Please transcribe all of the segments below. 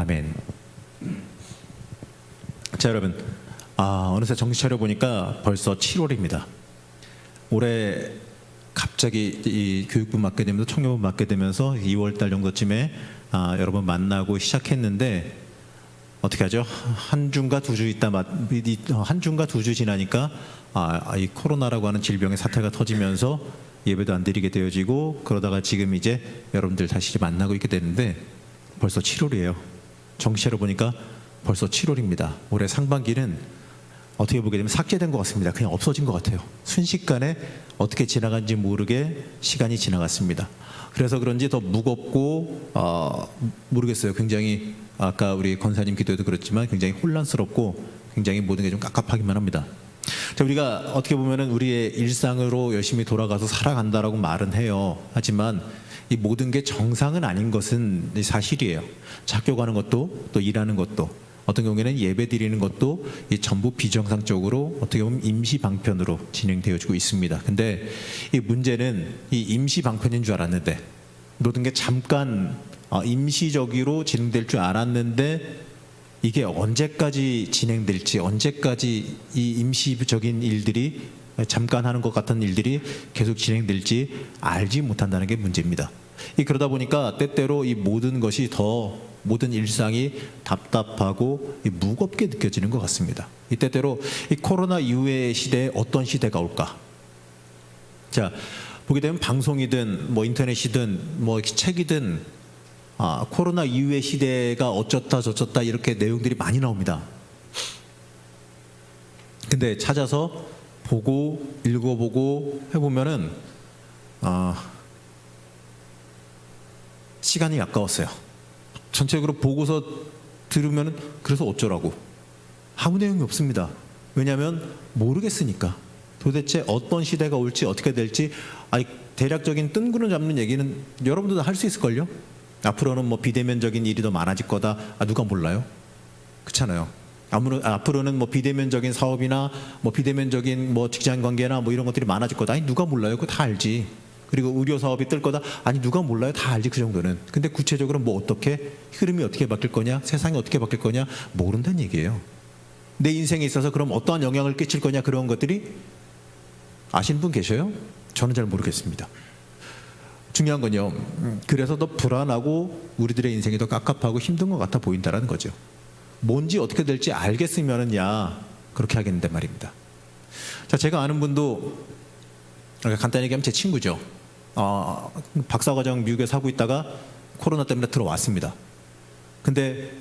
아멘. 자, 여러분, 어느새 정신 차려 보니까 벌써 7월입니다. 올해 갑자기 이 교육부 맡게 되면서 청년부 맡게 되면서 2월 달 정도쯤에 여러분 만나고 시작했는데 어떻게 하죠? 한 주인가 두 주 있다 한 주인가 두 주 지나니까 이 코로나라고 하는 질병의 사태가 터지면서 예배도 안 드리게 되어지고, 그러다가 지금 이제 여러분들 다시 만나고 있게 되는데 벌써 7월이에요. 정신 차려 보니까 벌써 7월입니다. 올해 상반기는 어떻게 보게 되면 삭제된 것 같습니다. 그냥 없어진 것 같아요. 순식간에 어떻게 지나간지 모르게 시간이 지나갔습니다. 그래서 그런지 더 무겁고 모르겠어요. 굉장히 아까 우리 권사님 기도에도 그렇지만 굉장히 혼란스럽고 굉장히 모든 게 좀 깝깝하기만 합니다. 자, 우리가 어떻게 보면은 우리의 일상으로 열심히 돌아가서 살아간다라고 말은 해요. 하지만 이 모든 게 정상은 아닌 것은 사실이에요. 학교 가는 것도 또 일하는 것도 어떤 경우에는 예배 드리는 것도 전부 비정상적으로 어떻게 보면 임시 방편으로 진행되어지고 있습니다. 근데 이 문제는 이 임시 방편인 줄 알았는데, 모든 게 잠깐 임시적으로 진행될 줄 알았는데 이게 언제까지 진행될지, 언제까지 이 임시적인 일들이, 잠깐 하는 것 같은 일들이 계속 진행될지 알지 못한다는 게 문제입니다. 그러다 보니까 때때로 이 모든 것이 모든 일상이 답답하고 무겁게 느껴지는 것 같습니다. 때때로 이 코로나 이후의 시대에 어떤 시대가 올까? 자, 보게 되면 방송이든 인터넷이든 책이든 코로나 이후의 시대가 어쩌다 저쩌다 이렇게 내용들이 많이 나옵니다. 근데 찾아서 보고 읽어보고 해보면은 시간이 아까웠어요. 전체적으로 보고서 들으면은 그래서 어쩌라고 아무 내용이 없습니다. 왜냐하면 모르겠으니까. 도대체 어떤 시대가 올지 어떻게 될지 대략적인 뜬구름 잡는 얘기는 여러분들도 할 수 있을걸요? 앞으로는 비대면적인 일이 더 많아질 거다. 누가 몰라요? 그렇잖아요. 앞으로는 비대면적인 사업이나 비대면적인 직장 관계나 이런 것들이 많아질 거다. 누가 몰라요? 그거 다 알지. 그리고 의료 사업이 뜰 거다. 누가 몰라요? 다 알지, 그 정도는. 근데 구체적으로 어떻게, 흐름이 어떻게 바뀔 거냐, 세상이 어떻게 바뀔 거냐 모른다는 얘기예요. 내 인생에 있어서 그럼 어떠한 영향을 끼칠 거냐, 그런 것들이 아시는 분 계셔요? 저는 잘 모르겠습니다. 중요한 건요, 그래서 더 불안하고 우리들의 인생이 더 깝깝하고 힘든 것 같아 보인다는 거죠. 뭔지 어떻게 될지 알겠으면은야 그렇게 하겠는데 말입니다. 자, 제가 아는 분도 간단히 얘기하면 제 친구죠. 박사과정 미국에서 하고 있다가 코로나 때문에 들어왔습니다. 근데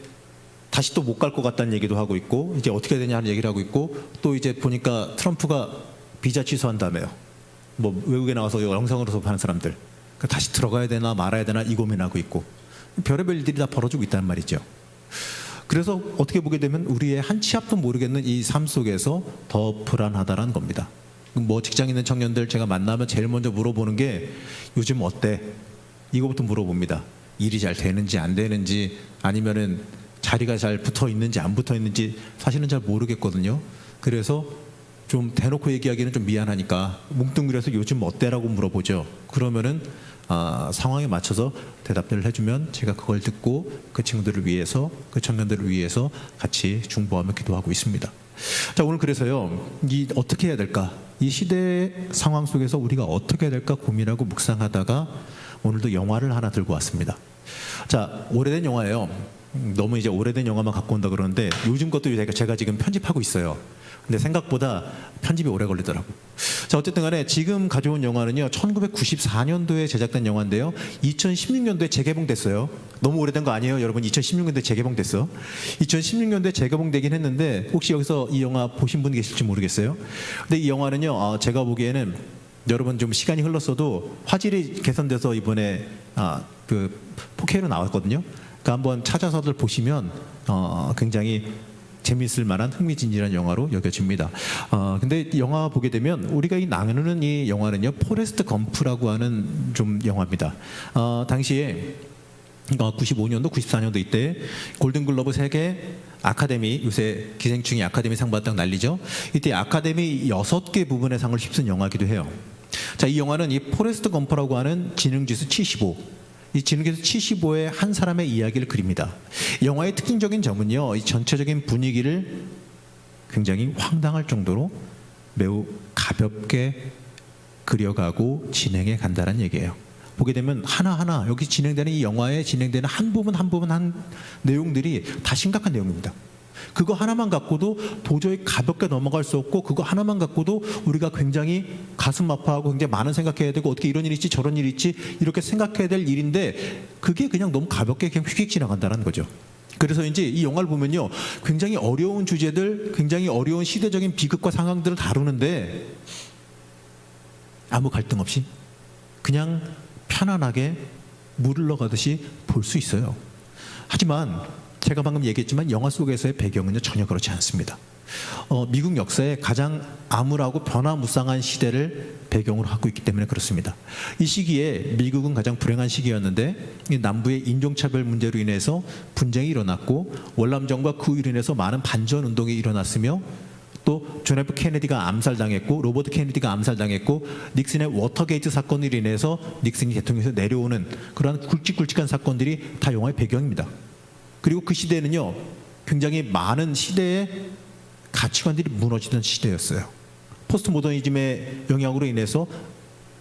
다시 또 못 갈 것 같다는 얘기도 하고 있고, 이제 어떻게 되냐는 얘기를 하고 있고, 또 이제 보니까 트럼프가 비자 취소한다며요. 외국에 나와서 영상으로 수업하는 사람들 다시 들어가야 되나 말아야 되나 이 고민하고 있고, 별의별 일들이 다 벌어지고 있다는 말이죠. 그래서 어떻게 보게 되면 우리의 한 치 앞도 모르겠는 이 삶 속에서 더 불안하다라는 겁니다. 직장 있는 청년들 제가 만나면 제일 먼저 물어보는 게 요즘 어때? 이거부터 물어봅니다. 일이 잘 되는지 안 되는지, 아니면은 자리가 잘 붙어 있는지 안 붙어 있는지 사실은 잘 모르겠거든요. 그래서 좀 대놓고 얘기하기는 좀 미안하니까 뭉뚱그려서 요즘 어때라고 물어보죠. 그러면은 상황에 맞춰서 대답들을 해주면 제가 그걸 듣고 그 친구들을 위해서, 그 청년들을 위해서 같이 중보하며 기도하고 있습니다. 자, 오늘 그래서요, 어떻게 해야 될까? 이 시대 상황 속에서 우리가 어떻게 해야 될까 고민하고 묵상하다가 오늘도 영화를 하나 들고 왔습니다. 자, 오래된 영화예요. 너무 이제 오래된 영화만 갖고 온다 그러는데 요즘 것도 제가 지금 편집하고 있어요. 근데 생각보다 편집이 오래 걸리더라고. 자, 어쨌든 간에 지금 가져온 영화는요, 1994년도에 제작된 영화인데요, 2016년도에 재개봉됐어요. 너무 오래된 거 아니에요, 여러분? 2016년도에 재개봉됐어. 2016년도에 재개봉되긴 했는데 혹시 여기서 이 영화 보신 분 계실지 모르겠어요. 근데 이 영화는요, 제가 보기에는 여러분 좀 시간이 흘렀어도 화질이 개선돼서 이번에 그 4K로 나왔거든요. 그러니까 한번 찾아서들 보시면 굉장히 재미있을 만한 흥미진진한 영화로 여겨집니다. 근데 영화 보게 되면 우리가 나누는 이 영화는요, 포레스트 검프라고 하는 좀 영화입니다. 당시에 95년도, 94년도 이때 골든글러브 세계 아카데미, 요새 기생충이 아카데미 상 받았다고 난리죠. 이때 아카데미 6개 부분의 상을 휩쓴 영화이기도 해요. 자, 이 영화는 이 포레스트 검프라고 하는 지능지수 75, 이 진흙에서 75의 한 사람의 이야기를 그립니다. 영화의 특징적인 점은요, 이 전체적인 분위기를 굉장히 황당할 정도로 매우 가볍게 그려가고 진행해 간다는 얘기예요. 보게 되면 하나하나 여기 진행되는 이 영화에 진행되는 한 부분 한 내용들이 다 심각한 내용입니다. 그거 하나만 갖고도 도저히 가볍게 넘어갈 수 없고, 그거 하나만 갖고도 우리가 굉장히 가슴 아파하고 굉장히 많은 생각해야 되고, 어떻게 이런 일이 있지 저런 일이 있지 이렇게 생각해야 될 일인데 그게 그냥 너무 가볍게 그냥 휙휙 지나간다는 거죠. 그래서인지 이 영화를 보면요, 굉장히 어려운 주제들, 굉장히 어려운 시대적인 비극과 상황들을 다루는데 아무 갈등 없이 그냥 편안하게 물 흘러가듯이 볼 수 있어요. 하지만 제가 방금 얘기했지만 영화 속에서의 배경은요, 전혀 그렇지 않습니다. 미국 역사의 가장 암울하고 변화무쌍한 시대를 배경으로 하고 있기 때문에 그렇습니다. 이 시기에 미국은 가장 불행한 시기였는데, 남부의 인종차별 문제로 인해서 분쟁이 일어났고, 월남전과 그로 인해서 많은 반전 운동이 일어났으며, 또 존 F 케네디가 암살당했고, 로버트 케네디가 암살당했고, 닉슨의 워터게이트 사건으로 인해서 닉슨이 대통령에서 내려오는 그러한 굵직굵직한 사건들이 다 영화의 배경입니다. 그리고 그 시대는요, 굉장히 많은 시대의 가치관들이 무너지던 시대였어요. 포스트 모더니즘의 영향으로 인해서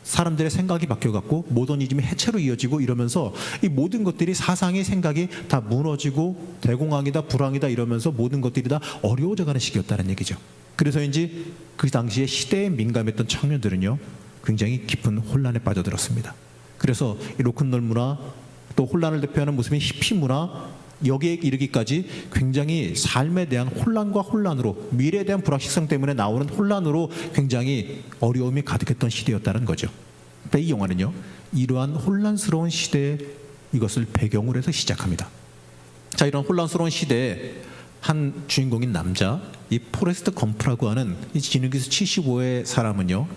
사람들의 생각이 바뀌어갔고, 모더니즘의 해체로 이어지고 이러면서 이 모든 것들이, 사상의 생각이 다 무너지고 대공황이다, 불황이다 이러면서 모든 것들이 다 어려워져가는 시기였다는 얘기죠. 그래서인지 그 당시에 시대에 민감했던 청년들은요, 굉장히 깊은 혼란에 빠져들었습니다. 그래서 이 로큰롤 문화, 또 혼란을 대표하는 모습인 히피 문화, 여기에 이르기까지 굉장히 삶에 대한 혼란과 혼란으로, 미래에 대한 불확실성 때문에 나오는 혼란으로 굉장히 어려움이 가득했던 시대였다는 거죠. 그러니까 이 영화는요, 이러한 혼란스러운 시대에 이것을 배경으로 해서 시작합니다. 자, 이런 혼란스러운 시대에 한 주인공인 남자, 이 포레스트 검프라고 하는 이 진흙에서 75의 사람은요,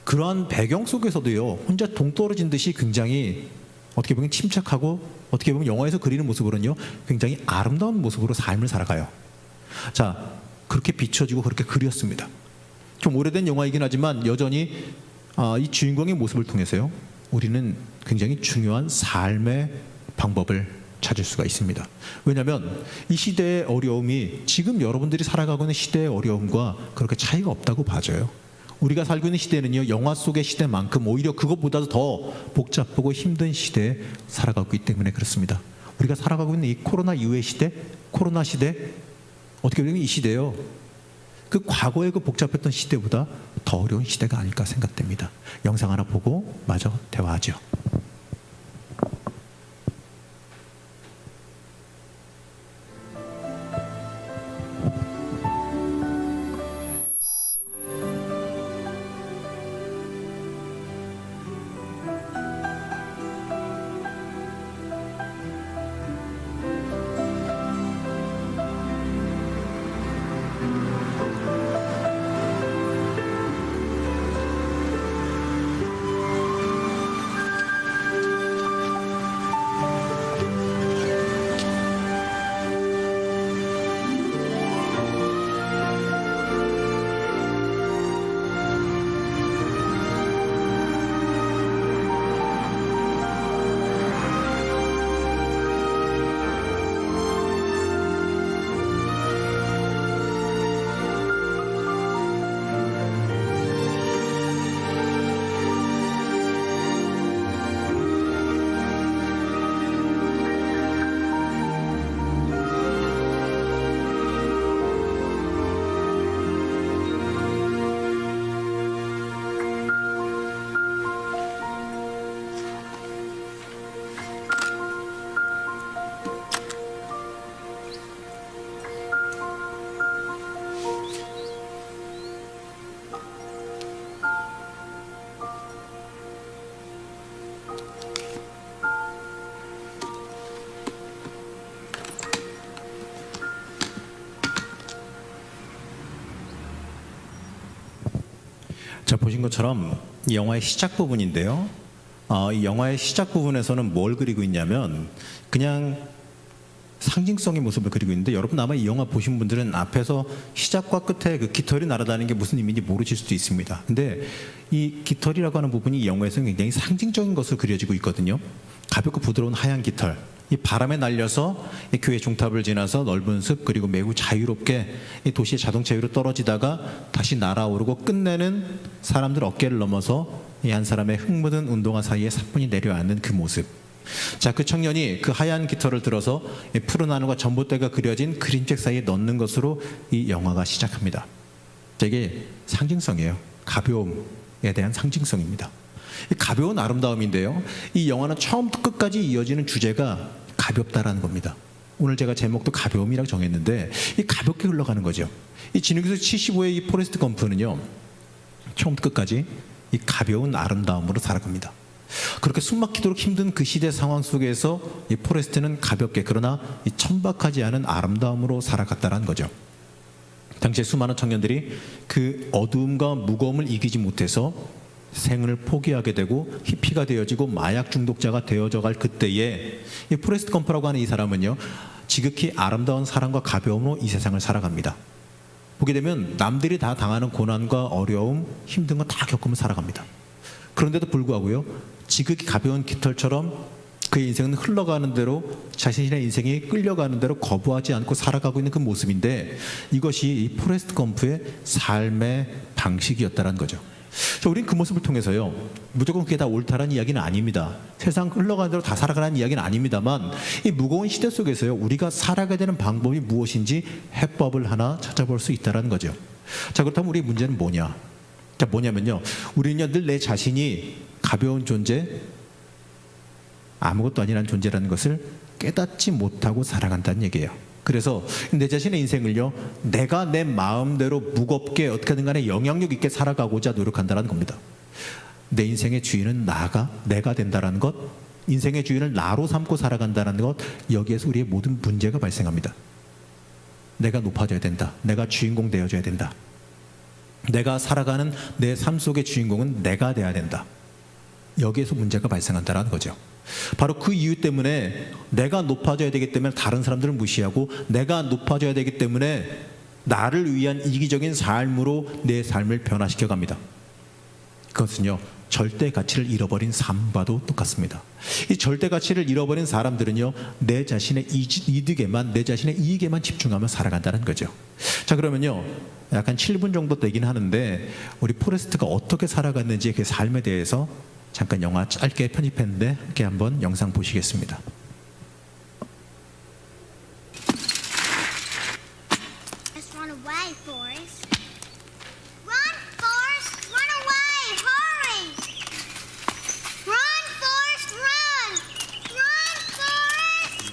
그러한 배경 속에서도요, 혼자 동떨어진 듯이 굉장히 어떻게 보면 침착하고, 어떻게 보면 영화에서 그리는 모습으로는요, 굉장히 아름다운 모습으로 삶을 살아가요. 자, 그렇게 비춰지고 그렇게 그렸습니다. 좀 오래된 영화이긴 하지만 여전히 이 주인공의 모습을 통해서요, 우리는 굉장히 중요한 삶의 방법을 찾을 수가 있습니다. 왜냐하면 이 시대의 어려움이 지금 여러분들이 살아가고 있는 시대의 어려움과 그렇게 차이가 없다고 봐져요. 우리가 살고 있는 시대는요, 영화 속의 시대만큼 오히려 그것보다도 더 복잡하고 힘든 시대에 살아가고 있기 때문에 그렇습니다. 우리가 살아가고 있는 이 코로나 이후의 시대, 코로나 시대, 어떻게 보면 이 시대요, 그 과거의 그 복잡했던 시대보다 더 어려운 시대가 아닐까 생각됩니다. 영상 하나 보고 마저 대화하죠. 자, 보신 것처럼 이 영화의 시작 부분인데요. 이 영화의 시작 부분에서는 뭘 그리고 있냐면 그냥 상징성의 모습을 그리고 있는데, 여러분 아마 이 영화 보신 분들은 앞에서 시작과 끝에 그 깃털이 날아다니는 게 무슨 의미인지 모르실 수도 있습니다. 근데 이 깃털이라고 하는 부분이 이 영화에서는 굉장히 상징적인 것으로 그려지고 있거든요. 가볍고 부드러운 하얀 깃털, 이 바람에 날려서 이 교회 중탑을 지나서 넓은 숲 그리고 매우 자유롭게 이 도시의 자동차 위로 떨어지다가 다시 날아오르고 끝내는 사람들 어깨를 넘어서 이 한 사람의 흙 묻은 운동화 사이에 사뿐히 내려앉는 그 모습. 자, 그 청년이 그 하얀 깃털을 들어서 이 푸른 하늘과 전봇대가 그려진 그림책 사이에 넣는 것으로 이 영화가 시작합니다. 되게 상징성이에요. 가벼움에 대한 상징성입니다. 가벼운 아름다움인데요. 이 영화는 처음부터 끝까지 이어지는 주제가 가볍다라는 겁니다. 오늘 제가 제목도 가벼움이라고 정했는데 이 가볍게 흘러가는 거죠. 이 진흙에서 75의 이 포레스트 검프는요. 처음부터 끝까지 이 가벼운 아름다움으로 살아갑니다. 그렇게 숨막히도록 힘든 그 시대 상황 속에서 이 포레스트는 가볍게 그러나 이 천박하지 않은 아름다움으로 살아갔다는 거죠. 당시에 수많은 청년들이 그 어두움과 무거움을 이기지 못해서 생을 포기하게 되고 히피가 되어지고 마약 중독자가 되어져 갈 그때에 이 포레스트 검프라고 하는 이 사람은요 지극히 아름다운 사랑과 가벼움으로 이 세상을 살아갑니다. 보게 되면 남들이 다 당하는 고난과 어려움, 힘든 건 다 겪으며 살아갑니다. 그런데도 불구하고요 지극히 가벼운 깃털처럼 그의 인생은 흘러가는 대로 자신의 인생이 끌려가는 대로 거부하지 않고 살아가고 있는 그 모습인데 이것이 이 포레스트 검프의 삶의 방식이었다는 거죠. 우리는 그 모습을 통해서요 무조건 그게 다 옳다라는 이야기는 아닙니다. 세상 흘러가는 대로 다 살아가라는 이야기는 아닙니다만 이 무거운 시대 속에서요 우리가 살아가야 되는 방법이 무엇인지 해법을 하나 찾아볼 수 있다는 거죠. 자, 그렇다면 우리 문제는 뭐냐? 자, 뭐냐면요 우리는요 늘 내 자신이 가벼운 존재, 아무것도 아니라는 존재라는 것을 깨닫지 못하고 살아간다는 얘기예요. 그래서 내 자신의 인생을요 내가 내 마음대로 무겁게 어떻게든 간에 영향력 있게 살아가고자 노력한다는 겁니다. 내 인생의 주인은 내가 된다는 것, 인생의 주인을 나로 삼고 살아간다는 것, 여기에서 우리의 모든 문제가 발생합니다. 내가 높아져야 된다. 내가 주인공 되어줘야 된다. 내가 살아가는 내 삶 속의 주인공은 내가 돼야 된다. 여기에서 문제가 발생한다는 거죠. 바로 그 이유 때문에 내가 높아져야 되기 때문에 다른 사람들을 무시하고 내가 높아져야 되기 때문에 나를 위한 이기적인 삶으로 내 삶을 변화시켜 갑니다. 그것은요 절대 가치를 잃어버린 삶과도 똑같습니다. 이 절대 가치를 잃어버린 사람들은요 내 자신의 이득에만, 내 자신의 이익에만 집중하며 살아간다는 거죠. 자, 그러면요 약간 7분 정도 되긴 하는데 우리 포레스트가 어떻게 살아갔는지 그 삶에 대해서 잠깐 영화 짧게 편집했는데 함께 한번 영상 보시겠습니다. Just run away, Forrest. Run, Forrest! Run away! Hurry! Run, Forrest! Run! Run, Forrest!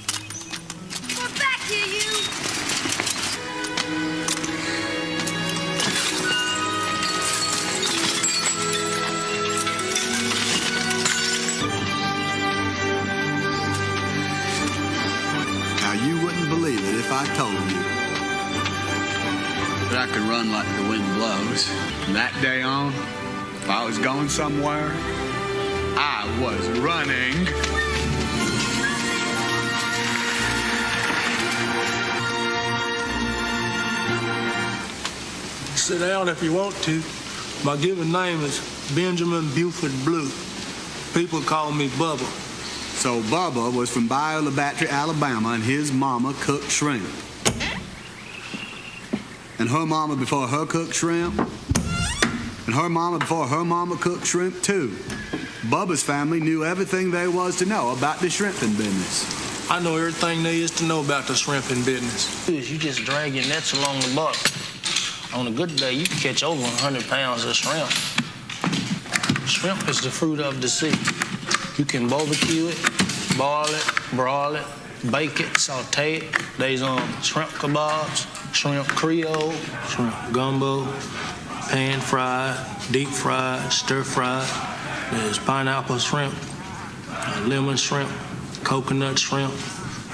We're back here, you! I told you that I could run like the wind blows. From that day on, if I was going somewhere, I was running. Sit down if you want to. My given name is Benjamin Buford Blue. People call me Bubba. So Bubba was from Bayou La Battery, Alabama, and his mama cooked shrimp. And her mama before her cooked shrimp. And her mama before her mama cooked shrimp too. Bubba's family knew everything there was to know about the shrimping business. I know everything there is to know about the shrimping business. You just drag your nets along the buck. On a good day, you can catch over 100 pounds of shrimp. Shrimp is the fruit of the sea. You can barbecue it, boil it, broil it, bake it, saute it. There's shrimp kebabs, shrimp creole, shrimp gumbo, pan fried, deep fried, stir fried. There's pineapple shrimp, lemon shrimp, coconut shrimp,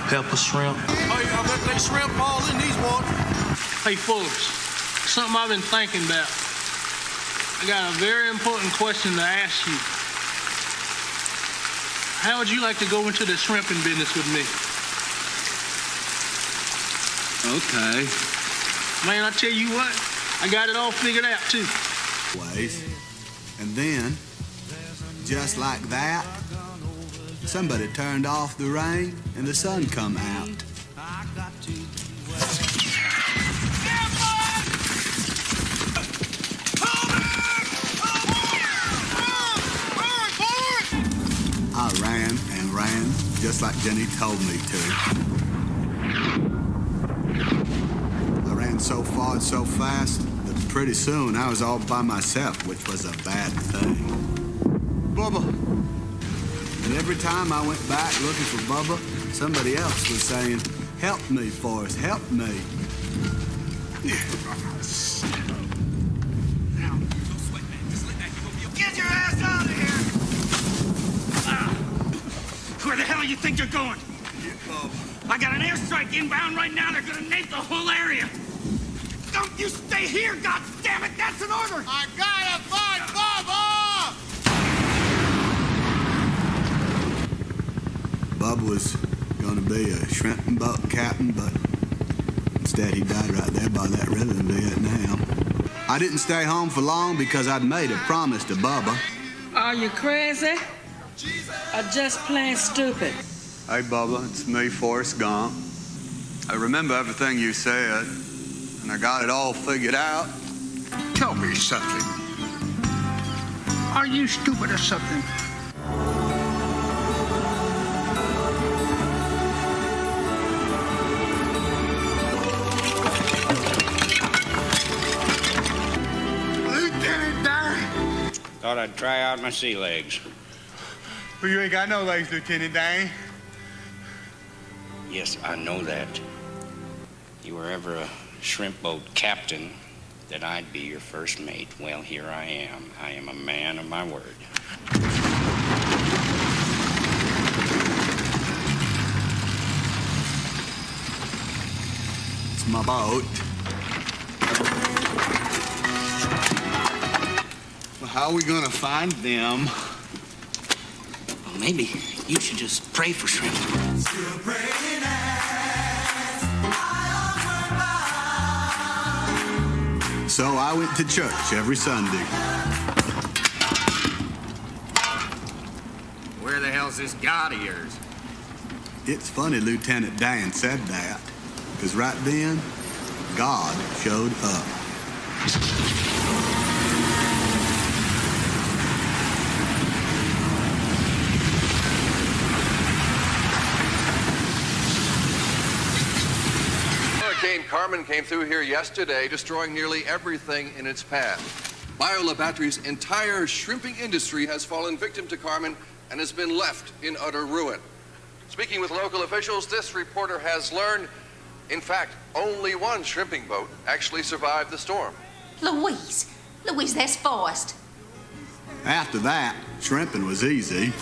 pepper shrimp. Hey, I bet they shrimp all in these waters. Hey, Fullers, something I've been thinking about. I got a very important question to ask you. How would you like to go into the shrimping business with me? Okay. Man, I tell you what, I got it all figured out too. Ways. And then, just like that, somebody turned off the rain and the sun come out. I ran and ran, just like Jenny told me to. I ran so far and so fast that pretty soon I was all by myself, which was a bad thing. Bubba! And every time I went back looking for Bubba, somebody else was saying, "Help me, Forrest, help me." Get your ass out of here! Where the hell you think you're going? I got an airstrike inbound right now. They're gonna nape the whole area. Don't you stay here, God damn it! That's an order! I gotta find Bubba! Bub was gonna be a shrimp and boat captain, but instead he died right there by that river in Vietnam. I didn't stay home for long because I'd made a promise to Bubba. Are you crazy? Or just plain stupid? Hey, Bubba, it's me, Forrest Gump. I remember everything you said, and I got it all figured out. Tell me something. Are you stupid or something? Lieutenant Dane! Thought I'd try out my sea legs. Well, you ain't got no legs, Lieutenant Dane. Yes, I know that. You were ever a shrimp boat captain, that I'd be your first mate. Well, here I am. I am a man of my word. It's my boat. Well, how are we gonna find them? Well, maybe you should just pray for shrimp. So I went to church every Sunday. Where the hell's this God of yours? It's funny Lieutenant Dan said that, because right then, God showed up. Hurricane Carmen came through here yesterday, destroying nearly everything in its path. Biola Battery's entire shrimping industry has fallen victim to Carmen and has been left in utter ruin. Speaking with local officials, this reporter has learned, in fact, only one shrimping boat actually survived the storm. Louise, that's Forrest. After that, shrimping was easy.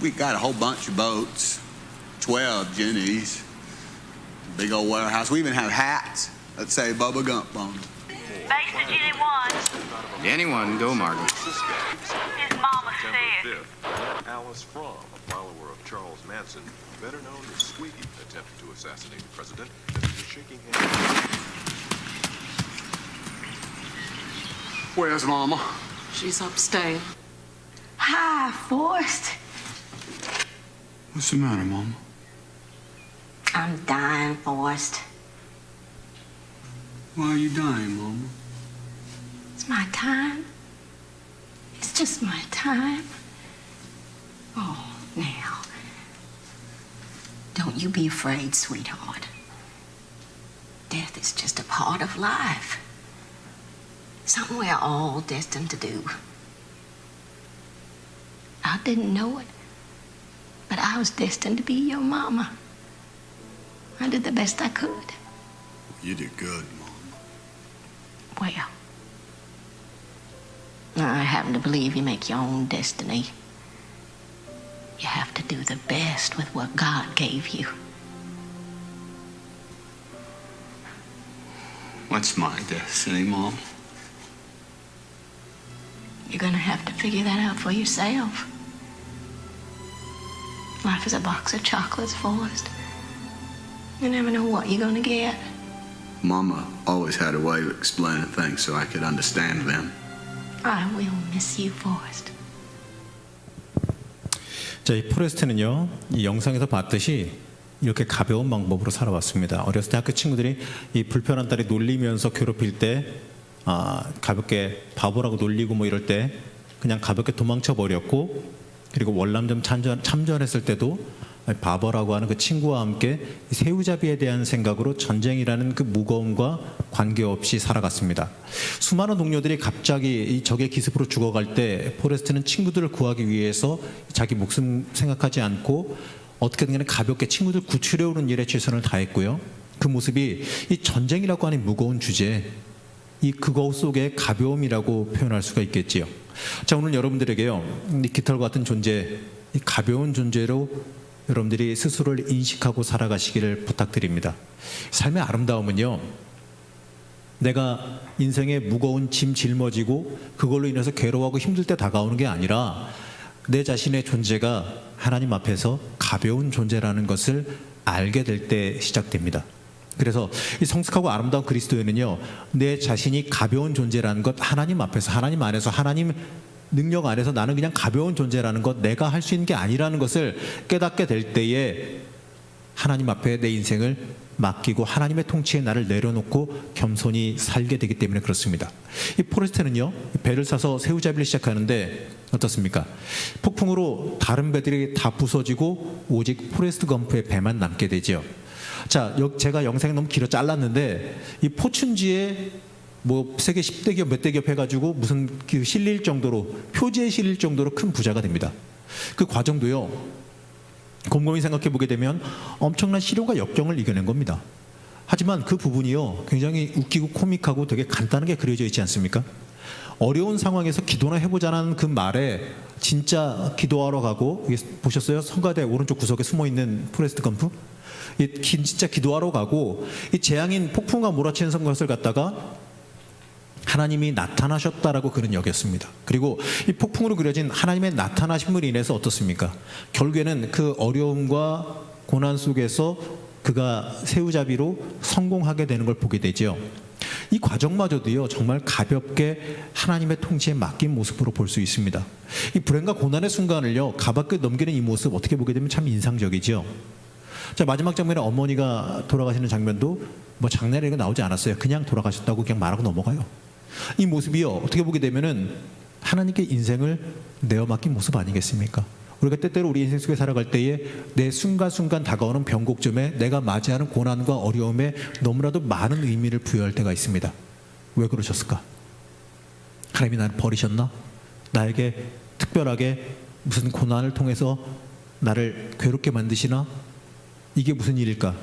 We got a whole bunch of boats, 12 Jennies, big old warehouse. We even have hats that say Bubba Gump on them. Base to Jenny 1. Jenny 1, go, Margaret. His mama said. Alice Fromm, a follower of Charles Manson, better known as Squeaky, attempted to assassinate the president and was shaking hands. Where's Mama? She's upstairs. Hi, Forrest. What's the matter, Mama? I'm dying, Forrest. Why are you dying, Mama? It's my time. It's just my time. Oh, now. Don't you be afraid, sweetheart. Death is just a part of life. Something we're all destined to do. I didn't know it, but I was destined to be your mama. I did the best I could. You did good, Mama. Well, I happen to believe you make your own destiny. You have to do the best with what God gave you. What's my destiny, Mom? You're gonna have to figure that out for yourself. Life is a box of chocolates, Forrest. You never know what you're gonna get. Mama always had a way of explaining things so I could understand them. I will miss you, Forrest. 자, 이 포레스트는요, 이 영상에서 봤듯이 이렇게 가벼운 방법으로 살아왔습니다. 어렸을 때 학교 친구들이 이 불편한 딸이 놀리면서 괴롭힐 때 가볍게 바보라고 놀리고 뭐 이럴 때 그냥 가볍게 도망쳐 버렸고, 그리고 월남전 참전했을 때도 바보라고 하는 그 친구와 함께 새우잡이에 대한 생각으로 전쟁이라는 그 무거움과 관계없이 살아갔습니다. 수많은 동료들이 갑자기 이 적의 기습으로 죽어갈 때 포레스트는 친구들을 구하기 위해서 자기 목숨 생각하지 않고 어떻게든 간에 가볍게 친구들 구출해오는 일에 최선을 다했고요. 그 모습이 이 전쟁이라고 하는 무거운 주제, 이 그거 속의 가벼움이라고 표현할 수가 있겠지요. 자, 오늘 여러분들에게요, 이 깃털과 같은 존재, 이 가벼운 존재로 여러분들이 스스로를 인식하고 살아가시기를 부탁드립니다. 삶의 아름다움은요, 내가 인생에 무거운 짐 짊어지고 그걸로 인해서 괴로워하고 힘들 때 다가오는 게 아니라 내 자신의 존재가 하나님 앞에서 가벼운 존재라는 것을 알게 될 때 시작됩니다. 그래서 이 성숙하고 아름다운 그리스도인은요, 내 자신이 가벼운 존재라는 것, 하나님 앞에서, 하나님 안에서, 하나님 능력 안에서 나는 그냥 가벼운 존재라는 것, 내가 할 수 있는 게 아니라는 것을 깨닫게 될 때에 하나님 앞에 내 인생을 맡기고 하나님의 통치에 나를 내려놓고 겸손히 살게 되기 때문에 그렇습니다. 이 포레스트는요, 배를 사서 새우잡이를 시작하는데 어떻습니까? 폭풍으로 다른 배들이 다 부서지고 오직 포레스트 검프의 배만 남게 되죠. 자, 제가 영상이 너무 길어 잘랐는데 이 포춘지에 뭐 세계 10대 기업 몇 대 기업 해가지고 무슨 그 실릴 정도로, 표지에 실릴 정도로 큰 부자가 됩니다. 그 과정도요, 곰곰이 생각해 보게 되면 엄청난 시련과 역경을 이겨낸 겁니다. 하지만 그 부분이요, 굉장히 웃기고 코믹하고 되게 간단하게 그려져 있지 않습니까? 어려운 상황에서 기도나 해보자는 그 말에 진짜 기도하러 가고, 보셨어요? 성가대 오른쪽 구석에 숨어있는 포레스트 검프? 진짜 기도하러 가고 이 재앙인 폭풍과 몰아치는 것을 갖다가 하나님이 나타나셨다라고 그는 여겼습니다. 그리고 이 폭풍으로 그려진 하나님의 나타나심으로 인해서 어떻습니까? 결국에는 그 어려움과 고난 속에서 그가 새우잡이로 성공하게 되는 걸 보게 되죠. 이 과정마저도요, 정말 가볍게 하나님의 통치에 맡긴 모습으로 볼 수 있습니다. 이 불행과 고난의 순간을요, 가볍게 넘기는 이 모습 어떻게 보게 되면 참 인상적이죠. 자, 마지막 장면에 어머니가 돌아가시는 장면도 뭐 장례나 이거 나오지 않았어요. 그냥 돌아가셨다고 그냥 말하고 넘어가요. 이 모습이요, 어떻게 보게 되면은 하나님께 인생을 내어 맡긴 모습 아니겠습니까? 우리가 때때로 우리 인생 속에 살아갈 때에 내 순간순간 다가오는 변곡점에 내가 맞이하는 고난과 어려움에 너무나도 많은 의미를 부여할 때가 있습니다. 왜 그러셨을까? 하나님이 나를 버리셨나? 나에게 특별하게 무슨 고난을 통해서 나를 괴롭게 만드시나? 이게 무슨 일일까?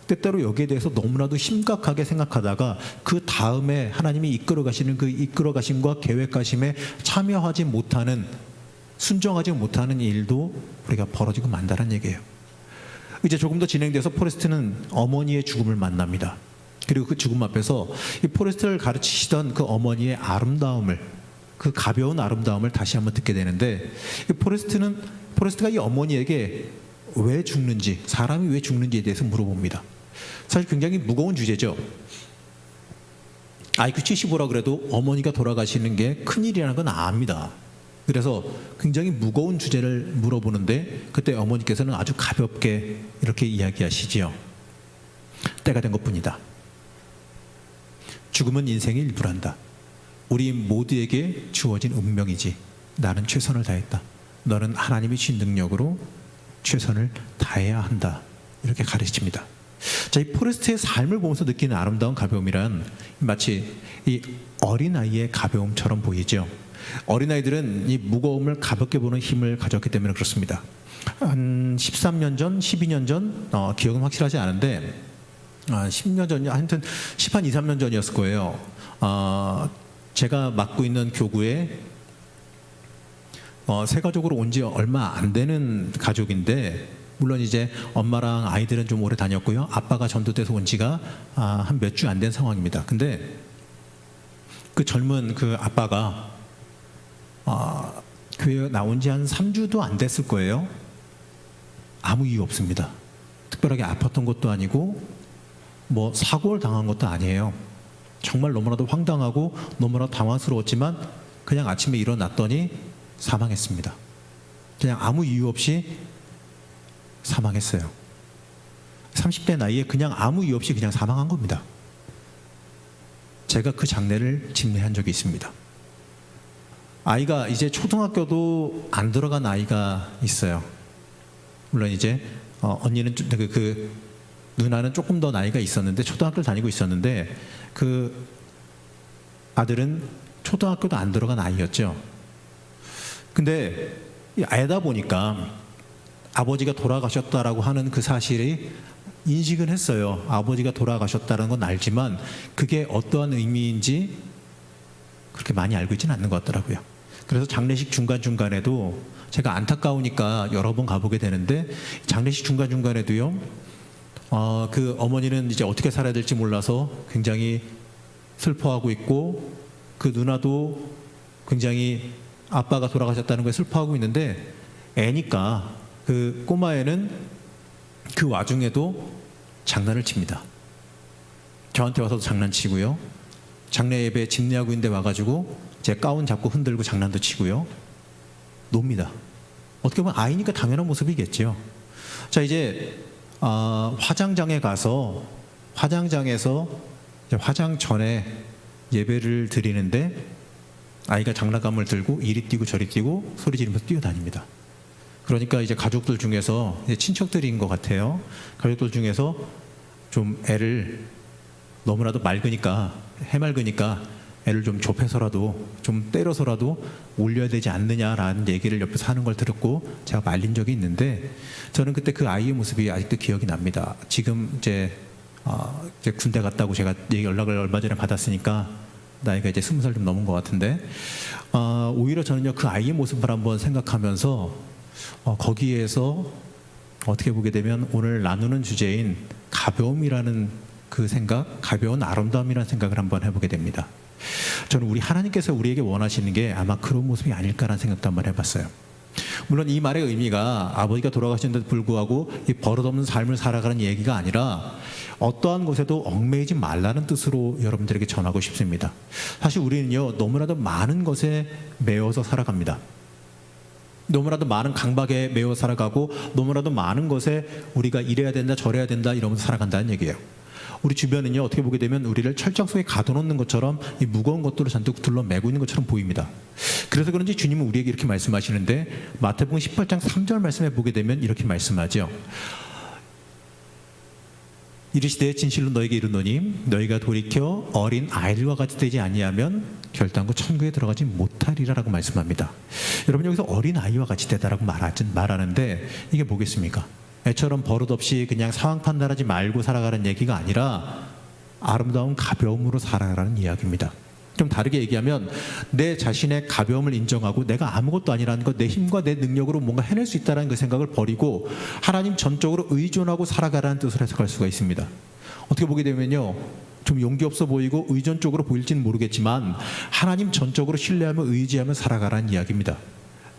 때때로 여기에 대해서 너무나도 심각하게 생각하다가 그 다음에 하나님이 이끌어 가시는 그 이끌어 가심과 계획하심에 참여하지 못하는, 순종하지 못하는 일도 우리가 벌어지고 만다는 얘기예요. 이제 조금 더 진행돼서 포레스트는 어머니의 죽음을 만납니다. 그리고 그 죽음 앞에서 이 포레스트를 가르치시던 그 어머니의 아름다움을, 그 가벼운 아름다움을 다시 한번 듣게 되는데, 이 포레스트가 이 어머니에게 왜 죽는지, 사람이 왜 죽는지에 대해서 물어봅니다. 사실 굉장히 무거운 주제죠. IQ 75라 그래도 어머니가 돌아가시는 게 큰일이라는 건 압니다. 그래서 굉장히 무거운 주제를 물어보는데 그때 어머니께서는 아주 가볍게 이렇게 이야기하시지요. 때가 된 것뿐이다. 죽음은 인생의 일부란다. 우리 모두에게 주어진 운명이지. 나는 최선을 다했다. 너는 하나님이 주신 능력으로 최선을 다해야 한다. 이렇게 가르칩니다. 자, 이 포레스트의 삶을 보면서 느끼는 아름다운 가벼움이란 마치 이 어린아이의 가벼움처럼 보이죠. 어린아이들은 이 무거움을 가볍게 보는 힘을 가졌기 때문에 그렇습니다. 한 13년 전, 12년 전, 기억은 확실하지 않은데 10년 전, 하여튼 10한 2, 3년 전이었을 거예요. 제가 맡고 있는 교구에 새 가족으로 온 지 얼마 안 되는 가족인데, 물론 이제 엄마랑 아이들은 좀 오래 다녔고요. 아빠가 전도돼서 온 지가 한 몇 주 안 된 상황입니다. 근데 그 젊은 그 아빠가 교회에 나온 지 한 3주도 안 됐을 거예요. 아무 이유 없습니다. 특별하게 아팠던 것도 아니고 뭐 사고를 당한 것도 아니에요. 정말 너무나도 황당하고 너무나도 당황스러웠지만 그냥 아침에 일어났더니 사망했습니다. 그냥 아무 이유 없이 사망했어요. 30대 나이에 그냥 아무 이유 없이 그냥 사망한 겁니다. 제가 그 장례를 집례한 적이 있습니다. 아이가 이제 초등학교도 안 들어간 아이가 있어요. 물론 이제 언니는 그 누나는 조금 더 나이가 있었는데 초등학교를 다니고 있었는데 그 아들은 초등학교도 안 들어간 아이였죠. 근데 애다 보니까 아버지가 돌아가셨다라고 하는 그 사실이 인식은 했어요. 아버지가 돌아가셨다는 건 알지만 그게 어떠한 의미인지 그렇게 많이 알고 있지는 않는 것 같더라고요. 그래서 장례식 중간중간에도 제가 안타까우니까 여러 번 가보게 되는데 장례식 중간중간에도요. 그 어머니는 이제 어떻게 살아야 될지 몰라서 굉장히 슬퍼하고 있고 그 누나도 굉장히 아빠가 돌아가셨다는 거에 슬퍼하고 있는데 애니까 그 꼬마애는 그 와중에도 장난을 칩니다. 저한테 와서도 장난치고요. 장례 예배 집례하고 있는데 와가지고 제 가운 잡고 흔들고 장난도 치고요. 놉니다. 어떻게 보면 아이니까 당연한 모습이겠죠. 자, 이제 화장장에 가서 화장장에서 화장 전에 예배를 드리는데 아이가 장난감을 들고 이리 뛰고 저리 뛰고 소리 지르면서 뛰어다닙니다. 그러니까 이제 가족들 중에서 이제 친척들인 것 같아요. 가족들 중에서 좀 애를 너무나도 맑으니까 해맑으니까 애를 좀 좁혀서라도 좀 때려서라도 올려야 되지 않느냐라는 얘기를 옆에서 하는 걸 들었고 제가 말린 적이 있는데 저는 그때 그 아이의 모습이 아직도 기억이 납니다. 지금 이제 군대 갔다고 제가 연락을 얼마 전에 받았으니까 나이가 이제 20살 좀 넘은 것 같은데 오히려 저는요 그 아이의 모습을 한번 생각하면서 거기에서 어떻게 보게 되면 오늘 나누는 주제인 가벼움이라는 그 생각, 가벼운 아름다움이라는 생각을 한번 해보게 됩니다. 저는 우리 하나님께서 우리에게 원하시는 게 아마 그런 모습이 아닐까라는 생각도 한번 해봤어요. 물론 이 말의 의미가 아버지가 돌아가셨는데도 불구하고 이 버릇없는 삶을 살아가는 얘기가 아니라 어떠한 것에도 얽매이지 말라는 뜻으로 여러분들에게 전하고 싶습니다. 사실 우리는요 너무나도 많은 것에 매여서 살아갑니다. 너무나도 많은 강박에 매여 살아가고 너무나도 많은 것에 우리가 이래야 된다 저래야 된다 이러면서 살아간다는 얘기예요. 우리 주변은요 어떻게 보게 되면 우리를 철장 속에 가둬놓는 것처럼 이 무거운 것들을 잔뜩 둘러매고 있는 것처럼 보입니다. 그래서 그런지 주님은 우리에게 이렇게 말씀하시는데 마태복음 18장 3절 말씀에 보게 되면 이렇게 말씀하죠. 이르시되 진실로 너에게 이르노니 너희가 돌이켜 어린 아이들과 같이 되지 아니하면 결단코 천국에 들어가지 못하리라라고 말씀합니다. 여러분 여기서 어린 아이와 같이 되다라고 말하는데 이게 뭐겠습니까? 애처럼 버릇없이 그냥 상황 판단하지 말고 살아가는 얘기가 아니라 아름다운 가벼움으로 살아가라는 이야기입니다. 좀 다르게 얘기하면 내 자신의 가벼움을 인정하고 내가 아무것도 아니라는 것, 내 힘과 내 능력으로 뭔가 해낼 수 있다는 그 생각을 버리고 하나님 전적으로 의존하고 살아가라는 뜻을 해석할 수가 있습니다. 어떻게 보게 되면요 좀 용기 없어 보이고 의존적으로 보일지는 모르겠지만 하나님 전적으로 신뢰하며 의지하며 살아가라는 이야기입니다.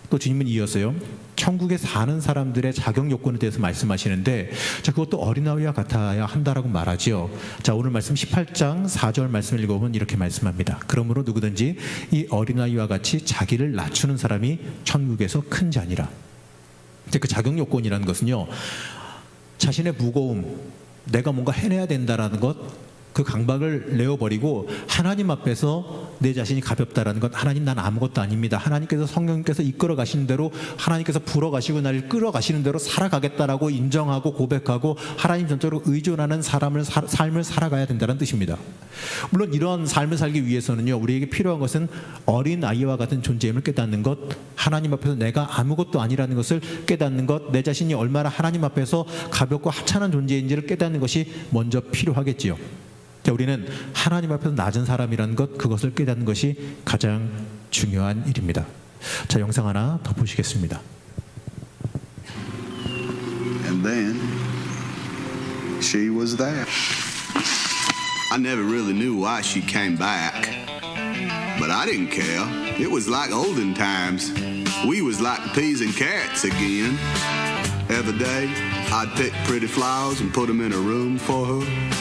또 주님은 이어서요 천국에 사는 사람들의 자격 요건에 대해서 말씀하시는데 자 그것도 어린아이와 같아야 한다라고 말하지요. 자 오늘 말씀 18장 4절 말씀을 읽어보면 이렇게 말씀합니다. 그러므로 누구든지 이 어린아이와 같이 자기를 낮추는 사람이 천국에서 큰 자니라. 그 자격 요건이라는 것은요 자신의 무거움 내가 뭔가 해내야 된다라는 것 그 강박을 내어버리고 하나님 앞에서 내 자신이 가볍다라는 것 하나님 난 아무것도 아닙니다. 하나님께서 성령님께서 이끌어 가시는 대로 하나님께서 불어가시고 나를 끌어가시는 대로 살아가겠다라고 인정하고 고백하고 하나님 전적으로 의존하는 삶을 살아가야 된다는 뜻입니다. 물론 이런 삶을 살기 위해서는요 우리에게 필요한 것은 어린 아이와 같은 존재임을 깨닫는 것 하나님 앞에서 내가 아무것도 아니라는 것을 깨닫는 것 내 자신이 얼마나 하나님 앞에서 가볍고 하찮은 존재인지를 깨닫는 것이 먼저 필요하겠지요. 우리는 하나님 앞에서 낮은 사람이라는 것 그것을 깨닫는 것이 가장 중요한 일입니다. 자 영상 하나 더 보시겠습니다. And then she was there. I never really knew why she came back. But I didn't care. It was like olden times. We was like peas and carrots again. Every day I'd pick pretty flowers and put them in a room for her.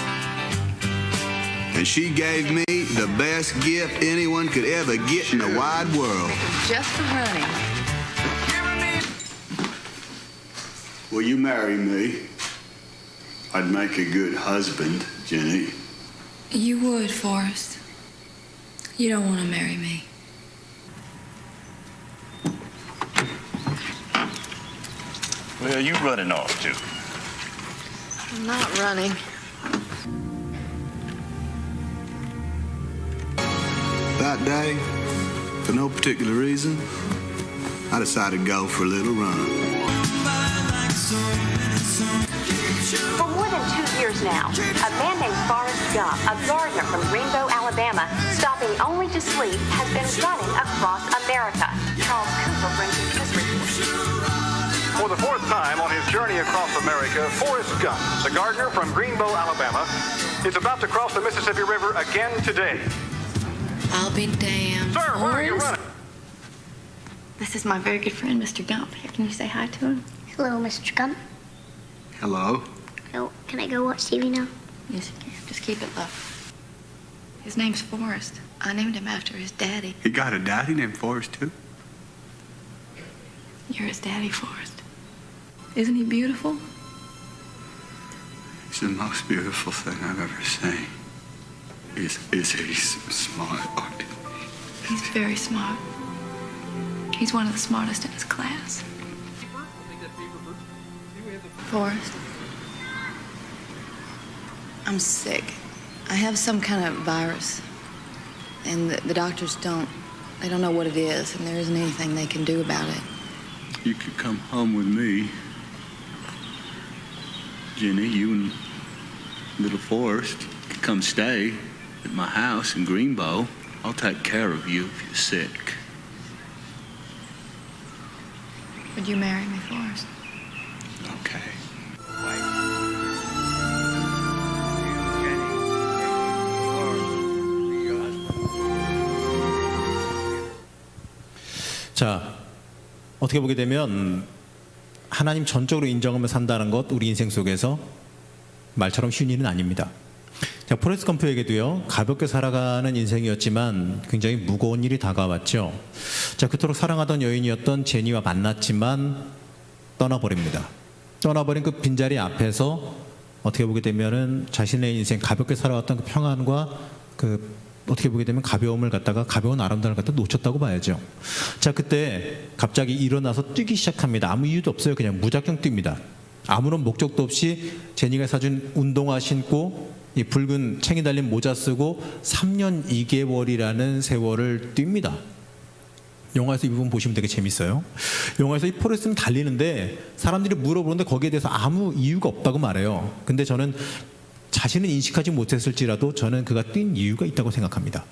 And she gave me the best gift anyone could ever get in the wide world. Just for running. Will you marry me? I'd make a good husband, Jenny. You would, Forrest. You don't want to marry me. Where are you running off to? I'm not running. That day, for no particular reason, I decided to go for a little run. For more than 2 years now, a man named Forrest Gump, a gardener from Greenbow, Alabama, stopping only to sleep, has been running across America. Charles Cooper brings us this report. For the fourth time on his journey across America, Forrest Gump, the gardener from Greenbow, Alabama, is about to cross the Mississippi River again today. I'll be damned. Sir, where are you running? This is my very good friend, Mr. Gump. Here, can you say hi to him? Hello, Mr. Gump. Hello? Oh, can I go watch TV now? Yes, you can. Just keep it low. His name's Forrest. I named him after his daddy. He got a daddy named Forrest, too? You're his daddy, Forrest. Isn't he beautiful? He's the most beautiful thing I've ever seen. He's smart. He's very smart. He's one of the smartest in his class. Forrest, I'm sick. I have some kind of virus. And the doctors don't know what it is, and there isn't anything they can do about it. You could come home with me. Jenny, you and little Forrest could come stay at my house in Greenbow. I'll take care of you if you're sick. Would you marry me, Forrest? Okay. 자, 어떻게 보게 되면 하나님 전적으로 인정하며 산다는 것 우리 인생 속에서 말처럼 쉬운 일은 아닙니다. 자, 포레스트 검프에게도요, 가볍게 살아가는 인생이었지만 굉장히 무거운 일이 다가왔죠. 자, 그토록 사랑하던 여인이었던 제니와 만났지만 떠나버립니다. 떠나버린 그 빈자리 앞에서 어떻게 보게 되면은 자신의 인생 가볍게 살아왔던 그 평안과 그 어떻게 보게 되면 가벼움을 갖다가 가벼운 아름다움을 갖다 놓쳤다고 봐야죠. 자, 그때 갑자기 일어나서 뛰기 시작합니다. 아무 이유도 없어요. 그냥 무작정 뜁니다. 아무런 목적도 없이 제니가 사준 운동화 신고 이 붉은 챙이 달린 모자 쓰고 3년 2개월이라는 세월을 뜁니다. 영화에서 이 부분 보시면 되게 재밌어요. 영화에서 이 포레스트는 달리는데 사람들이 물어보는데 거기에 대해서 아무 이유가 없다고 말해요. 근데 저는 자신은 인식하지 못했을지라도 저는 그가 뛴 이유가 있다고 생각합니다.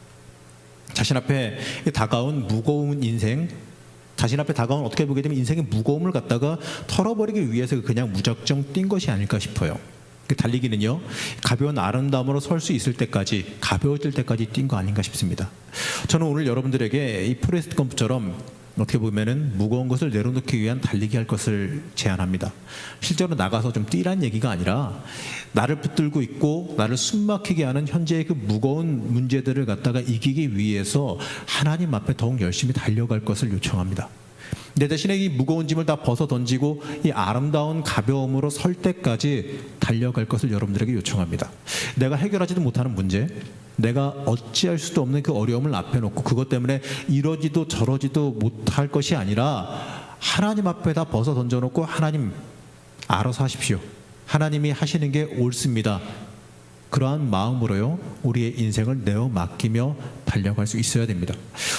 자신 앞에 다가온 무거운 인생, 자신 앞에 다가온 어떻게 보게 되면 인생의 무거움을 갖다가 털어버리기 위해서 그냥 무작정 뛴 것이 아닐까 싶어요. 그 달리기는요, 가벼운 아름다움으로 설 수 있을 때까지, 가벼워질 때까지 뛴 거 아닌가 싶습니다. 저는 오늘 여러분들에게 이 포레스트 검프처럼 어떻게 보면은 무거운 것을 내려놓기 위한 달리기 할 것을 제안합니다. 실제로 나가서 좀 뛰라는 얘기가 아니라 나를 붙들고 있고 나를 숨막히게 하는 현재의 그 무거운 문제들을 갖다가 이기기 위해서 하나님 앞에 더욱 열심히 달려갈 것을 요청합니다. 내 자신의 이 무거운 짐을 다 벗어 던지고 이 아름다운 가벼움으로 설 때까지 달려갈 것을 여러분들에게 요청합니다. 내가 해결하지도 못하는 문제, 내가 어찌할 수도 없는 그 어려움을 앞에 놓고 그것 때문에 이러지도 저러지도 못할 것이 아니라 하나님 앞에다 벗어 던져놓고 하나님 알아서 하십시오. 하나님이 하시는 게 옳습니다. 그러한 마음으로요, 우리의 인생을 내어 맡기며 달려갈 수 있어야 됩니다.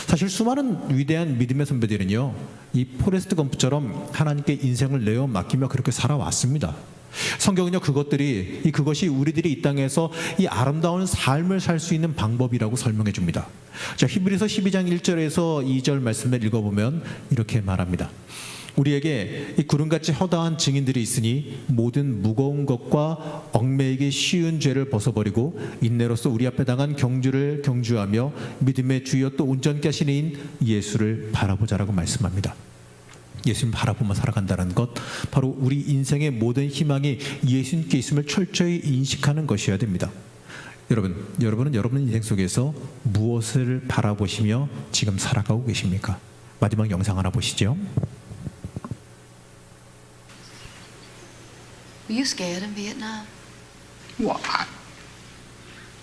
사실 수많은 위대한 믿음의 선배들은요, 이 포레스트 검프처럼 하나님께 인생을 내어 맡기며 그렇게 살아왔습니다. 성경은요, 그것이 우리들이 이 땅에서 이 아름다운 삶을 살 수 있는 방법이라고 설명해 줍니다. 자, 히브리서 12장 1절에서 2절 말씀을 읽어보면 이렇게 말합니다. 우리에게 이 구름같이 허다한 증인들이 있으니 모든 무거운 것과 얽매이기 쉬운 죄를 벗어버리고 인내로서 우리 앞에 당한 경주를 경주하며 믿음의 주여 또 온전케 하시는 이인 예수를 바라보자라고 말씀합니다. 예수님 바라보며 살아간다는 것, 바로 우리 인생의 모든 희망이 예수님께 있음을 철저히 인식하는 것이어야 됩니다. 여러분은 여러분 인생 속에서 무엇을 바라보시며 지금 살아가고 계십니까? 마지막 영상 하나 보시죠. Were you scared in Vietnam? Well,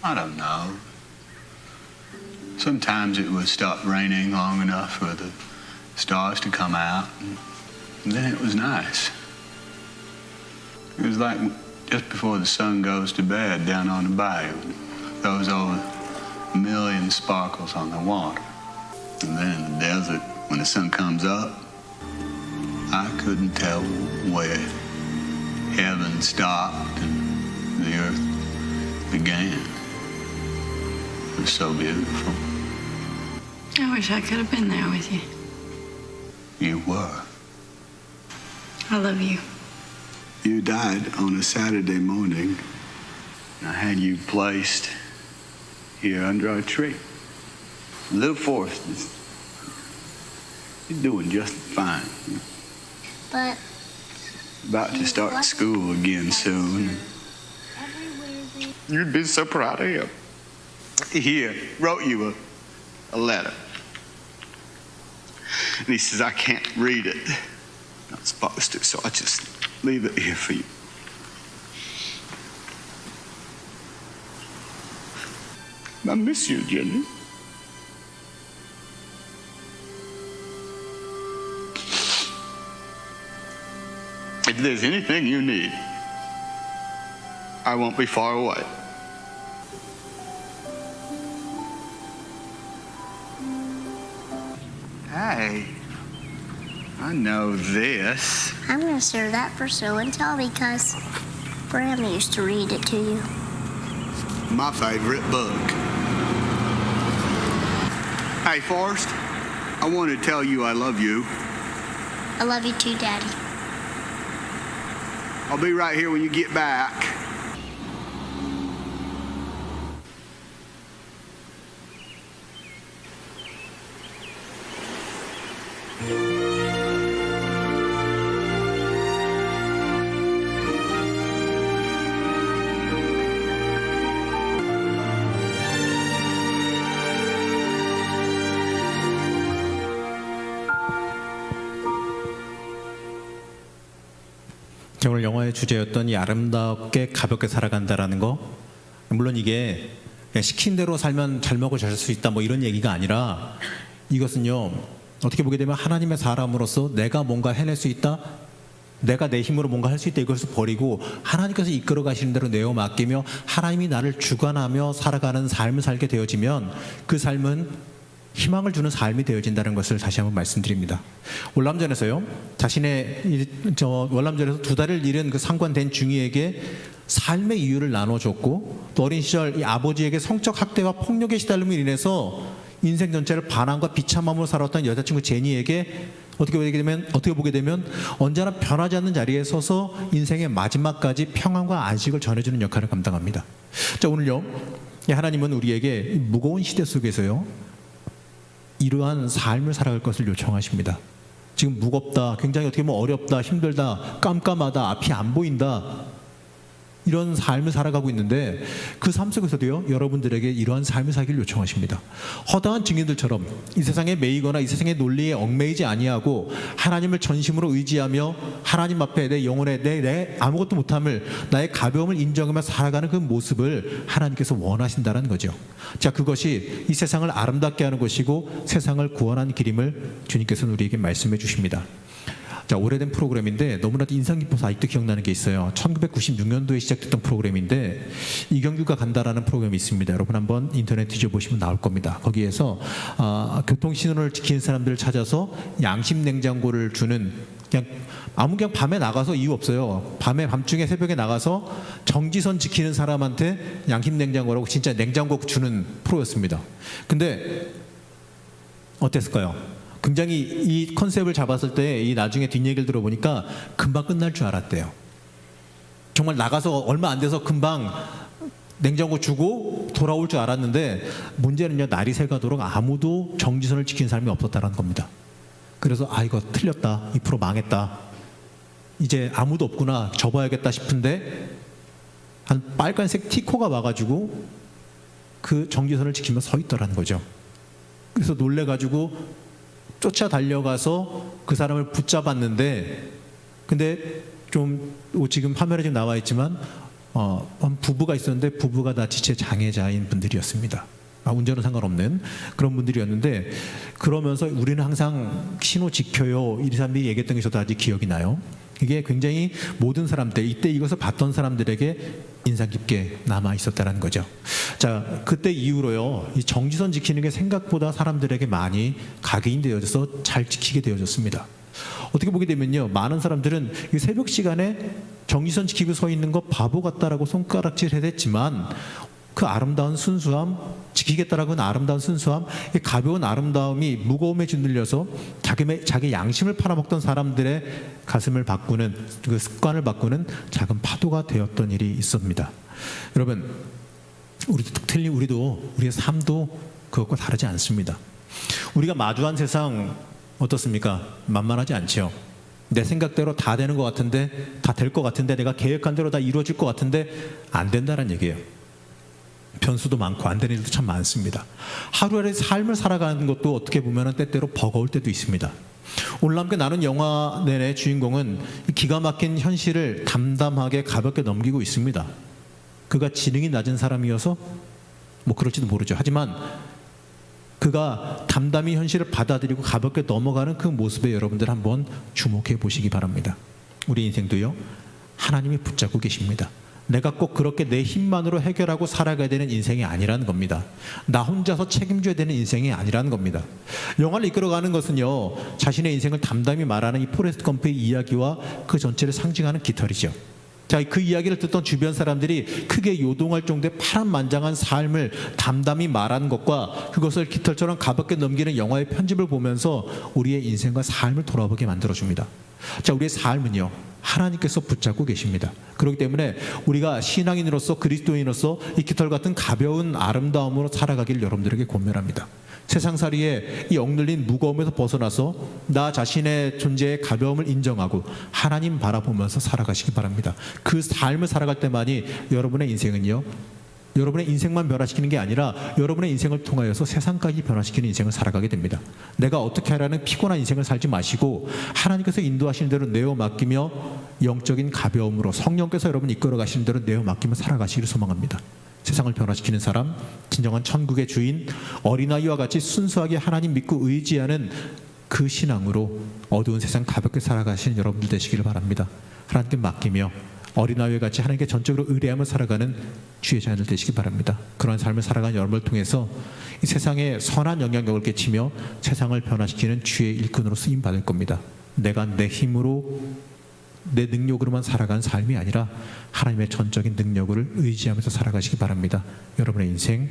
I don't know. Sometimes it would stop raining long enough for the stars to come out, and then it was nice. It was like just before the sun goes to bed down on the bayou. Throws over a million sparkles on the water. And then in the desert, when the sun comes up, I couldn't tell where heaven stopped and the earth began. It was so beautiful. I wish I could have been there with you. You were. I love you. You died on a Saturday morning. And I had you placed here under our tree. Little Forrest is doing just fine. But About to start school again soon. You'd be so proud of him. He wrote you a letter. And he says, I can't read it. I'm not supposed to, so I just leave it here for you. I miss you, Jenny. If there's anything you need, I won't be far away. Hey, I know this. I'm going to serve that for show and tell because Bram used to read it to you. My favorite book. Hey, Forrest, I want to tell you I love you. I love you too, Daddy. I'll be right here when you get back. 자, 오늘 영화의 주제였던 이 아름답게 가볍게 살아간다라는 거, 물론 이게 시킨 대로 살면 잘 먹고 잘 수 있다 뭐 이런 얘기가 아니라, 이것은요 어떻게 보게 되면 하나님의 사람으로서 내가 뭔가 해낼 수 있다, 내가 내 힘으로 뭔가 할 수 있다, 이것을 버리고 하나님께서 이끌어 가시는 대로 내어 맡기며 하나님이 나를 주관하며 살아가는 삶을 살게 되어지면 그 삶은 희망을 주는 삶이 되어진다는 것을 다시 한번 말씀드립니다. 월남전에서요, 월남전에서 2달을 잃은 그 상관된 중이에게 삶의 이유를 나눠줬고, 또 어린 시절 이 아버지에게 성적 학대와 폭력의 시달림으로 인해서 인생 전체를 반항과 비참함으로 살았던 여자친구 제니에게 어떻게 보게 되면 언제나 변하지 않는 자리에 서서 인생의 마지막까지 평안과 안식을 전해주는 역할을 감당합니다. 자, 오늘요, 하나님은 우리에게 무거운 시대 속에서요 이러한 삶을 살아갈 것을 요청하십니다. 지금 무겁다, 굉장히 어떻게 보면 어렵다, 힘들다, 깜깜하다, 앞이 안 보인다, 이런 삶을 살아가고 있는데 그 삶 속에서도요 여러분들에게 이러한 삶을 살기를 요청하십니다. 허다한 증인들처럼 이 세상에 매이거나 이 세상의 논리에 얽매이지 아니하고 하나님을 전심으로 의지하며 하나님 앞에 내 영혼에 내 아무것도 못함을, 나의 가벼움을 인정하며 살아가는 그 모습을 하나님께서 원하신다는 거죠. 자, 그것이 이 세상을 아름답게 하는 것이고 세상을 구원하는 길임을 주님께서는 우리에게 말씀해 주십니다. 자, 오래된 프로그램인데 너무나도 인상 깊어서 아직도 기억나는 게 있어요. 1996년도에 시작됐던 프로그램인데 이경규가 간다라는 프로그램이 있습니다. 여러분 한번 인터넷 뒤져보시면 나올 겁니다. 거기에서 교통신호를 지키는 사람들을 찾아서 양심 냉장고를 주는, 그냥 밤에 나가서 이유 없어요. 밤중에 새벽에 나가서 정지선 지키는 사람한테 양심 냉장고라고 진짜 냉장고 주는 프로였습니다. 근데 어땠을까요? 굉장히 이 컨셉을 잡았을 때 이 나중에 뒷얘기를 들어보니까 금방 끝날 줄 알았대요. 정말 나가서 얼마 안 돼서 금방 냉장고 주고 돌아올 줄 알았는데 문제는요, 날이 새가도록 아무도 정지선을 지키는 사람이 없었다는 겁니다. 그래서 이거 틀렸다, 이 프로 망했다, 이제 아무도 없구나, 접어야겠다 싶은데 한 빨간색 티코가 와가지고 그 정지선을 지키며 서 있더라는 거죠. 그래서 놀래가지고 쫓아 달려가서 그 사람을 붙잡았는데, 근데 좀 지금 화면에 지금 나와 있지만 한 부부가 있었는데 부부가 다 지체 장애자인 분들이었습니다. 운전은 상관없는 그런 분들이었는데, 그러면서 우리는 항상 신호 지켜요, 이 사람들이 얘기했던 게 저도 아직 기억이 나요. 이게 굉장히 모든 사람들, 이때 이것을 봤던 사람들에게 인상 깊게 남아 있었다는 거죠. 자, 그때 이후로요, 이 정지선 지키는 게 생각보다 사람들에게 많이 각인되어져서 잘 지키게 되어졌습니다. 어떻게 보게 되면요, 많은 사람들은 이 새벽 시간에 정지선 지키고 서 있는 거 바보 같다라고 손가락질 해댔지만, 그 아름다운 순수함, 지키겠다라고 하는 아름다운 순수함, 이 가벼운 아름다움이 무거움에 짓눌려서 자기 양심을 팔아먹던 사람들의 가슴을 바꾸는, 그 습관을 바꾸는 작은 파도가 되었던 일이 있습니다. 여러분, 우리도 우리의 삶도 그것과 다르지 않습니다. 우리가 마주한 세상 어떻습니까? 만만하지 않죠. 내 생각대로 다 되는 것 같은데, 다 될 것 같은데, 내가 계획한 대로 다 이루어질 것 같은데 안 된다는 얘기예요. 변수도 많고 안 되는 일도 참 많습니다. 하루하루의 삶을 살아가는 것도 어떻게 보면 때때로 버거울 때도 있습니다. 오늘 함께 나눈 영화 내내 주인공은 기가 막힌 현실을 담담하게 가볍게 넘기고 있습니다. 그가 지능이 낮은 사람이어서 뭐 그럴지도 모르죠. 하지만 그가 담담히 현실을 받아들이고 가볍게 넘어가는 그 모습에 여러분들 한번 주목해 보시기 바랍니다. 우리 인생도요, 하나님이 붙잡고 계십니다. 내가 꼭 그렇게 내 힘만으로 해결하고 살아가야 되는 인생이 아니라는 겁니다. 나 혼자서 책임져야 되는 인생이 아니라는 겁니다. 영화를 이끌어가는 것은요, 자신의 인생을 담담히 말하는 이 포레스트 검프의 이야기와 그 전체를 상징하는 깃털이죠. 자, 그 이야기를 듣던 주변 사람들이 크게 요동할 정도의 파란만장한 삶을 담담히 말하는 것과 그것을 깃털처럼 가볍게 넘기는 영화의 편집을 보면서 우리의 인생과 삶을 돌아보게 만들어줍니다. 자, 우리의 삶은요, 하나님께서 붙잡고 계십니다. 그렇기 때문에 우리가 신앙인으로서, 그리스도인으로서 이 깃털 같은 가벼운 아름다움으로 살아가기를 여러분들에게 권면합니다. 세상살이의 이 억눌린 무거움에서 벗어나서 나 자신의 존재의 가벼움을 인정하고 하나님 바라보면서 살아가시기 바랍니다. 그 삶을 살아갈 때만이 여러분의 인생은요, 여러분의 인생만 변화시키는 게 아니라 여러분의 인생을 통하여서 세상까지 변화시키는 인생을 살아가게 됩니다. 내가 어떻게 하라는 피곤한 인생을 살지 마시고 하나님께서 인도하시는 대로 내어 맡기며 영적인 가벼움으로 성령께서 여러분 이끌어 가시는 대로 내어 맡기며 살아가시기를 소망합니다. 세상을 변화시키는 사람, 진정한 천국의 주인, 어린아이와 같이 순수하게 하나님 믿고 의지하는 그 신앙으로 어두운 세상 가볍게 살아가시는 여러분들 되시기를 바랍니다. 하나님께 맡기며 어린아이와 같이 하나님께 전적으로 의뢰하며 살아가는 주의 자녀들 되시기 바랍니다. 그런 삶을 살아가는 여러분을 통해서 이 세상에 선한 영향력을 끼치며 세상을 변화시키는 주의 일꾼으로 쓰임받을 겁니다. 내가 내 힘으로, 내 능력으로만 살아가는 삶이 아니라 하나님의 전적인 능력을 의지하면서 살아가시기 바랍니다. 여러분의 인생,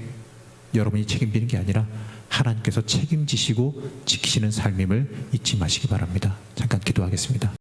여러분이 책임지는 게 아니라 하나님께서 책임지시고 지키시는 삶임을 잊지 마시기 바랍니다. 잠깐 기도하겠습니다.